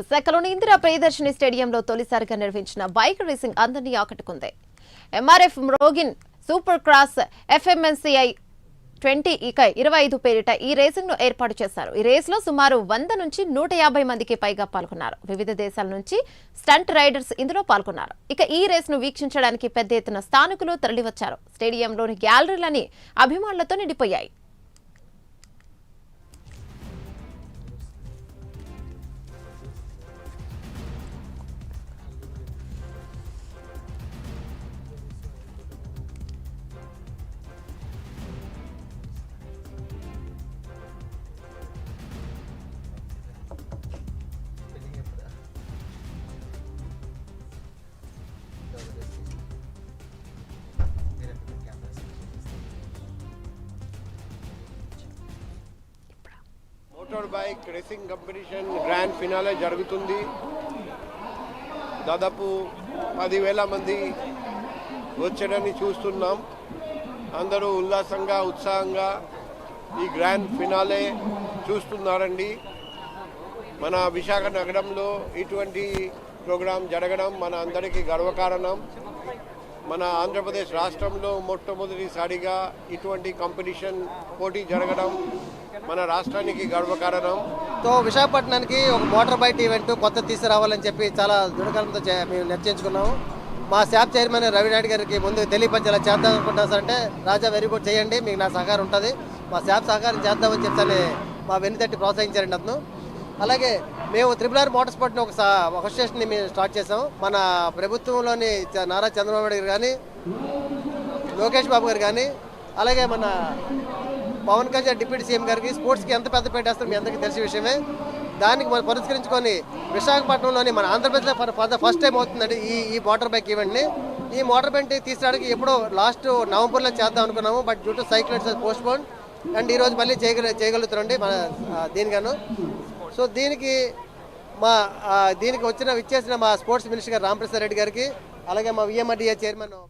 విశాఖలోని ఇందిరా ప్రియదర్శిని స్టేడియంలో తొలిసారిగా నిర్వహించిన బైక్ రేసింగ్ అందరినీ ఆకట్టుకుంది. ఎంఆర్ఎఫ్ మ్రోగిన్ సూపర్ క్రాస్ ఎఫ్ఎంఎన్సీఐ 2025 పేరిట ఈ రేసింగ్ ను ఏర్పాటు చేశారు. ఈ రేసులో సుమారు 100 నుంచి 150 మందికి పైగా పాల్గొన్నారు. వివిధ దేశాల నుంచి స్టంట్ రైడర్స్ ఇందులో పాల్గొన్నారు. ఇక ఈ రేసును వీక్షించడానికి పెద్ద ఎత్తున స్థానికులు తరలివచ్చారు. స్టేడియంలోని గ్యాలరీలని అభిమానులతో నిండిపోయాయి. Motor bike racing competition grand finale జరుగుతుంది. దాదాపు 10,000 మంది వచ్చారని చూస్తున్నాం. అందరూ ఉల్లాసంగా ఉత్సాహంగా ఈ గ్రాండ్ ఫినాలే చూస్తున్నారండి. మన విశాఖ నగరంలో ఇటువంటి ప్రోగ్రాం జరగడం మన అందరికీ గర్వకారణం. మన ఆంధ్రప్రదేశ్ రాష్ట్రంలో మొట్టమొదటిసారిగా ఇటువంటి కాంపిటీషన్ పోటీ జరగడం మన రాష్ట్రానికి గర్వకారణం. సో విశాఖపట్నానికి ఒక మోటార్ బైక్ ఈవెంట్ కొత్త తీసుకురావాలని చెప్పి చాలా దృఢకాలంతో మేము నిర్ణయించుకున్నాము. మా స్టాఫ్ చైర్మన్ రవి నాయుడు గారికి ముందు తెలియపరిచేలా చేద్దాం అనుకుంటున్నాం సార్. అంటే రాజా వెరీ గుడ్ చేయండి, మీకు నా సహకారం ఉంటుంది, మా స్టాఫ్ సహకారం చేద్దామని చెప్తానే మా వెన్నుతట్టి ప్రోత్సహించారండి అతను. అలాగే మేము త్రిపుల్ మోటార్ స్పోర్ట్ని ఒక అసోసియేషన్ని మేము స్టార్ట్ చేసాం. మన ప్రభుత్వంలోని నారా చంద్రబాబు నాయుడు గారు కానీ, లోకేష్ బాబు గారు కానీ, అలాగే మన పవన్ కళ్యాణ్ డిప్యూటీ సీఎం గారికి స్పోర్ట్స్కి ఎంత పెద్ద పెట్టేస్తారో మీ అందరికీ తెలిసిన విషయమే. దానికి మనం పురస్కరించుకొని విశాఖపట్నంలోని మన ఆంధ్రప్రదేశ్లో ఫస్ట్ టైం అవుతుందండి ఈ మోటార్ బైక్ ఈవెంట్ని. ఈ మోటార్ బైక్ తీసుకురావడానికి ఎప్పుడో లాస్ట్ నవంబర్లో చేద్దాం అనుకున్నాము. But due to cyclones post phone and ఈరోజు మళ్ళీ చేయగలుగుతారండి మన దీనిగాను. సో దీనికి వచ్చిన విచ్చేసిన మా స్పోర్ట్స్ మినిస్టర్ గారు రామప్రసాద్ రెడ్డి గారికి, అలాగే మా విఎంఆర్డీఏ చైర్మన్